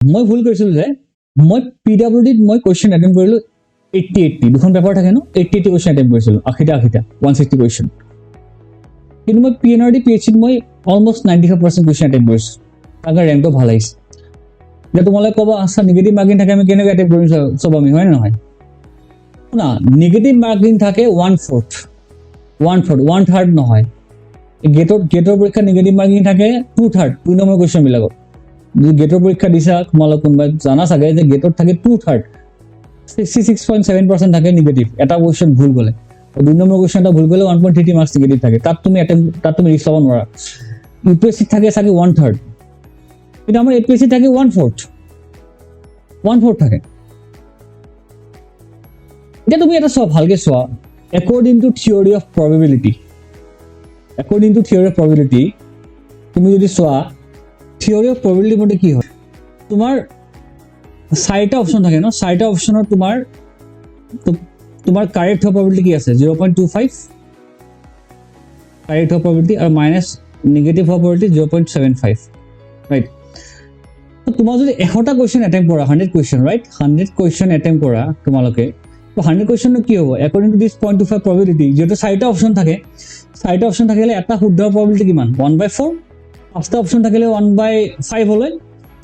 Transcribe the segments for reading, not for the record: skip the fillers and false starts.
মই ভুল কৰিছিলোঁ যে মই PWDত মই কুৱেশ্যন এটেম্প কৰিলোঁ 80 দুখন পেপাৰ থাকে ন 80 কুৱেশ্যন এটেম্প কৰিছিলোঁ 80 160 কুৱেশ্যন কিন্তু মই PNRD PHCত মই অলমষ্ট 95% কুৱেশ্যন এটেম্প কৰিছোঁ তাৰ কাৰণে ৰেংকটো ভাল আহিছে এতিয়া তোমালোকে ক'বা আচ্ছা নিগেটিভ মাৰ্কিং থাকে আমি কেনেকৈ এটেম্প কৰিম চব আমি হয় নে নহয় শুনা নিগেটিভ মাৰ্কিং থাকে 1/4 নহয় গেটৰ পৰীক্ষা নিগেটিভ মাৰ্কিং থাকে 2/3 2 নম্বৰ কুৱেশ্যনবিলাকত যদি গেটৰ পৰীক্ষা দিছা তোমালোক কোনোবাই জানা চাগে যে গেটত থাকে 2/3 66.7% থাকে নিগেটিভ এটা কুৱেশ্যন ভুল গ'লে 2 নম্বৰ কুৱেশ্যন এটা ভুল গ'লে 1.33 মাৰ্কছ নিগেটিভ থাকে তাত তুমি ৰিস্ক ল'ব নোৱাৰা UPSC থাকে চাগে 1/3 কিন্তু আমাৰ APSC থাকে 1/4 থাকে এতিয়া তুমি এটা চোৱা ভালকে চোৱা according to theory of probability তুমি যদি চোৱা theory of probability মতে কি হয় তোমাৰ 4টা অপচন থাকে ন 4টা অপচনৰ তোমাৰ কাৰেক্ট হোৱা probability কি আছে 0.25 কাৰেক্ট হোৱা probability আৰু মাইনাছ নেগেটিভ হোৱা probability 0.75 ৰাইট তো তোমাৰ যদি 100টা কুৱেশ্যন এটেম্প কৰা 100 কুৱেশ্যন ৰাইট 100 কুৱেশ্যন এটেম্প কৰা তোমালোকে তো 100 কুৱেশ্যন কি হ'ব according to this 0.25 probability যেটো 4টা অপচন থাকে 4টা অপচন থাকিলে এটা শুদ্ধ probability কিমান 1/4 পাঁচটা অপচন থাকিলে 1/5 হ'লে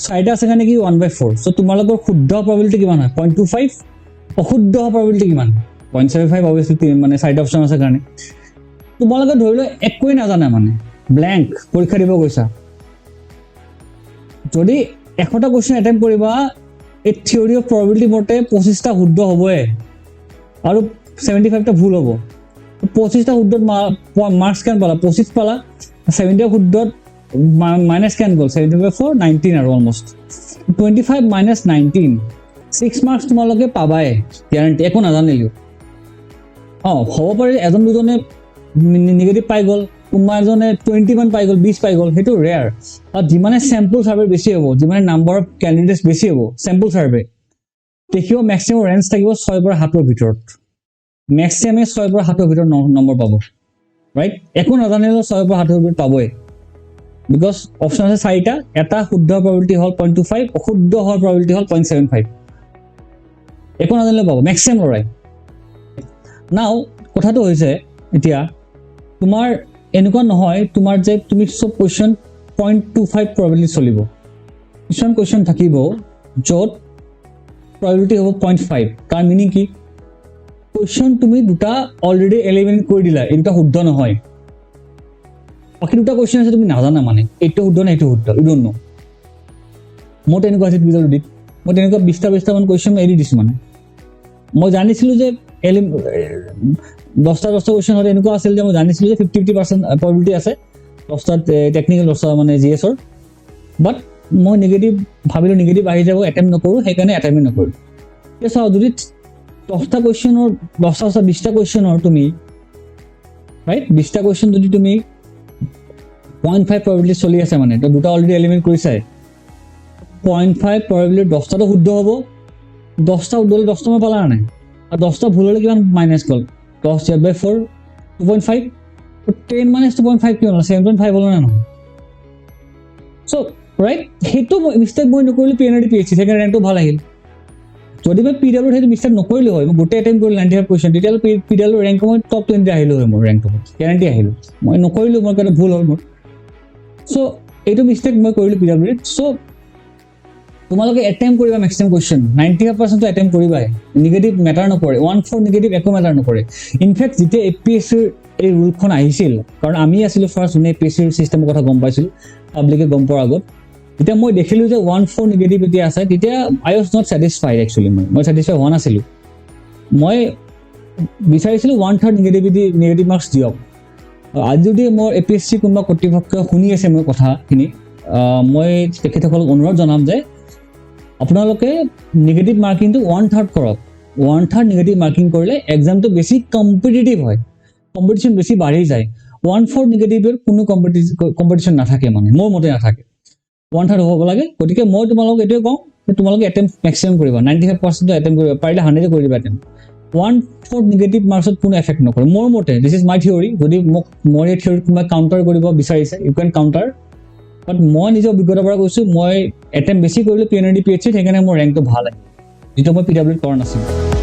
4টা আছে কাৰণে কি 1/4 সো তোমালোকৰ শুদ্ধ probability কিমান হয় 0.25 অশুদ্ধ probability কিমান 0.75 obviously মানে 4টা অপচন আছে কাৰণে তোমালোকে ধৰিলে একোই নাজানা মানে ব্ল্যাঙ্ক পৰীক্ষা দিব গৈছা যদি 100টা কুৱেশ্যন এটেম্প কৰিবা এই থিওৰি অফ probability মতে 25টা শুদ্ধ হ'বই আৰু 75টা ভুল হ'ব 25টা শুদ্ধত মাৰ্কস কেন পালা 25 পালা 70টা শুদ্ধত মাইনাস কেন গ'ল 74 19 আৰু অলমোস্ট 25 minus 19 6 মাৰ্কস তোমালোকে পাবাই গ্যাৰান্টি একো নাজানিলেও হ'ব পাৰে এজন দুজনে নেগেটিভ পাই গ'ল কোনোবা এজনে 20 মান পাই গ'ল 20 পাই গ'ল সেইটো ৰেয়াৰ আৰু যিমানে চেম্পল সাৰ্ভে বেছি হ'ব যিমানে নাম্বাৰ অফ ক্যান্ডিডেটস বেছি হ'ব চেম্পল সাৰ্ভে দেখিও ম্যাক্সিমাম ৰেঞ্জ থাকিব 6 পৰা 7 ৰ ভিতৰত ম্যাক্সিমাম 6 পৰা 7 ৰ ভিতৰত নম্বৰ পাব ৰাইট একো নাজানিলেও 6 পৰা 7 ৰ ভিতৰত পাবই বিকজ অপচন আছে 4টা এটা শুদ্ধ probability হল 0.25 অশুদ্ধ হোৱাৰ probability হল 0.75 একো নাজানিলেও পাব ম্যাক্সিমাম লৰাই নাও কথাটো হৈছে এতিয়া তোমাৰ এনেকুৱা নহয় তোমাৰ যে তুমি সব কোৱেশ্চন 0.25 probability চলিব কিছুমান কোৱেশ্চন থাকিব য'ত probability হ'ব 0.5 তাৰ মিনিং কি কোৱেশ্চন তুমি দুটা অলৰেডি এলিমিনেট কৰি দিলা এই দুটা শুদ্ধ নহয় বাকি দুটা কোৱেশ্চন আছে তুমি নাজানা মানে এইটো শুদ্ধ না এইটো শুদ্ধ ইউ ডোন্ট নো মই তেনেকুৱা আছে বিজলডিত মই তেনেকুৱা 20টা মান কোৱেশ্চন এৰি দিছো মানে মই জানিছিলো যে 10টা কোৱেশ্চন হলে এনেকুৱা আছিল যে মই জানিছিলো যে 50% probability আছে 10টা টেকনিক্যাল 10টা মানে জিএস ৰ বাট মই নেগেটিভ ভাবিলো নেগেটিভ আহি যাব এটেম্প নকৰো সেইকাৰণে এটেম্প নকৰো এতিয়া চাও যদি 10টা কোৱেশ্চনৰ 10টা 20টা কোৱেশ্চনৰ তুমি ৰাইট 20টা কোৱেশ্চন যদি তুমি 0.5 probability চলি আছে মানে তো দুটা অলৰেডি এলিমিনেট কৰিছাই 0.5 probability 10টাটো শুদ্ধ হ'ব 10টা শুদ্ধ হলে 10টা মই পালা নাই আৰু 10টা ভুল হলে কিমান মাইনাস গ'ল 10/4 2.5 তো 10 minus 2.5 কি হ'ল 7.5 হ'ল না নহয় সো ৰাইট হেতু মিস্টেক মই নকৰিলে PNRD PHC সেকেন্ড ৰেংকটো ভাল আহিল যদি মই PW হেতু মিস্টেক নকৰিলে হয় মই গোটে এটেম্প কৰিলে 95% তেতিয়ালে PW ৰেংক মই টপ 20 আহিলো হয় মোৰ ৰেংকটো গ্যাৰান্টি আহিল মই নকৰিলো মোৰ কাৰণে ভুল হ'ল মোৰ সো এইটো মিস্টেক মই কৰিলো PW সো তোমালোকে এটেম্প কৰিবা ম্যাক্সিমাম কোৱেশ্চন 95% তো এটেম্প কৰিবাই নেগেটিভ ম্যাটাৰ নকৰে 1/4 নেগেটিভ একো ম্যাটাৰ নকৰে ইনফ্যাক্ট যেতিয়া APSC এই ৰুলখন আহিছিল কাৰণ আমি আছিলো ফাৰ্স্ট যোনে APSC সিস্টেমৰ কথা গম পাইছিল পাব্লিকে গম পোৱাৰ আগত যেতিয়া মই দেখিলো যে 1/4 নেগেটিভিটি আছে তেতিয়া I was not satisfied actually মই স্যাটিসফাই হোৱা নাছিলো মই বিচাৰিছিলো 1/3 নেগেটিভ মাৰ্কস দিয়ক আজি যদি মোৰ APSC কোনোবা কৰ্তৃপক্ষ শুনি আছে মোৰ কথাখিনি মই তেখেতসকলক অনুৰোধ জনাম যে আপোনালোকে নেগেটিভ মাৰ্কিংটো 1/3 কৰক 1/3 নেগেটিভ মাৰ্কিং কৰিলে এক্সামটো বেছি কম্পিটিটিভ হয় কম্পিটিশন বেছি বাঢ়ি যায় 1/4 নেগেটিভৰ কোনো কম্পিটিশন নাথাকে মানে মোৰ মতে নাথাকে 1/3 হ'ব লাগে গতিকে মই তোমালোকক এটোৱে কওঁ যে তোমালোকে এটেম্প ম্যাক্সিমাম কৰিবা 95% এটেম্প কৰিবা পাৰিলে 100 কৰিবা এটেম্প 1/4 নেগেটিভ মাৰ্কছত কোনো এফেক্ট নকৰে মোৰ মতে দিস ইজ মাই থিওৰি যদি মোক মোৰ এই থিওৰি কোনোবা কাউন্টাৰ কৰিব বিচাৰিছে ইউ ক্যান কাউন্টাৰ বাট মই নিজৰ অভিজ্ঞতাৰ পৰা কৈছোঁ মই এটেম্প বেছি কৰিলোঁ PNRD PHC সেইকাৰণে মোৰ ৰেংকটো ভাল আহিল যিটো মই PWত কৰা নাছিলোঁ